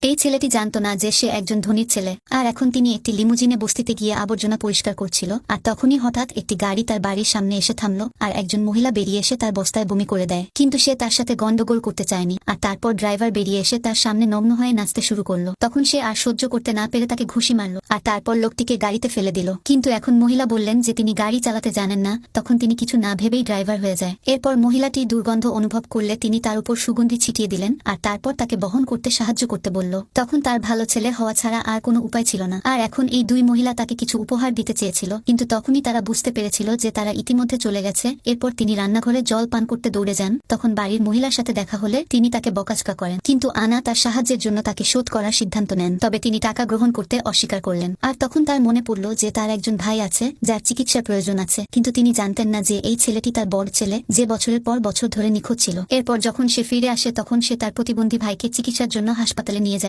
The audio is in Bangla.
এই ছেলেটি জানত না যে সে একজন ধনীর ছেলে, আর এখন তিনি একটি লিমুজিনে বস্তিতে গিয়ে আবর্জনা পরিষ্কার করছিল। আর তখনই হঠাৎ একটি গাড়ি তার বাড়ির সামনে এসে থামল, আর একজন মহিলা বেরিয়ে এসে তার বস্তায় বমি করে দেয়। কিন্তু সে তার সাথে গন্ডগোল করতে চায়নি। আর তারপর ড্রাইভার বেরিয়ে এসে তার সামনে নগ্ন হয়ে নাচতে শুরু করলো। তখন সে আর সহ্য করতে না পেরে তাকে ঘুষি মারল, আর তারপর লোকটিকে গাড়িতে ফেলে দিল। কিন্তু এখন মহিলা বললেন যে তিনি গাড়ি চালাতে জানেন না। তখন তিনি কিছু না ভেবেই ড্রাইভার হয়ে যায়। এরপর মহিলাটি দুর্গন্ধ অনুভব করলে তিনি তার উপর সুগন্ধি ছিটিয়ে দিলেন, আর তারপর তাকে বহন করতে সাহায্য করতে বলল। তখন তার ভালো ছেলে হওয়া ছাড়া আর কোনো উপায় ছিল না। আর এখন এই দুই মহিলা তাকে কিছু উপহার দিতে চেয়েছিল, কিন্তু তখনই তারা বুঝতে পেরেছিল যে তারা ইতিমধ্যে চলে গেছে। এরপর তিনি রান্নাঘরে জল পান করতে দৌড়ে যান। তখন বাড়ির মহিলার সাথে দেখা হলে তিনি তাকে বকাঝকা করেন, কিন্তু আনা তার সাহায্যের জন্য তাকে শোধ করার সিদ্ধান্ত নেন। তবে তিনি টাকা গ্রহণ করতে অস্বীকার করলেন। আর তখন তার মনে পড়ল যে তার একজন ভাই আছে যার চিকিৎসার প্রয়োজন আছে, কিন্তু তিনি জানতেন না যে এই ছেলেটি তার বড় ছেলে, যে বছরের পর বছর ধরে নিখোঁজ ছিল। এরপর যখন সে ফিরে আসে তখন সে তার প্রতিবন্ধী ভাইকে চিকিৎসার জন্য হাসপাতালে নিয়ে যায়।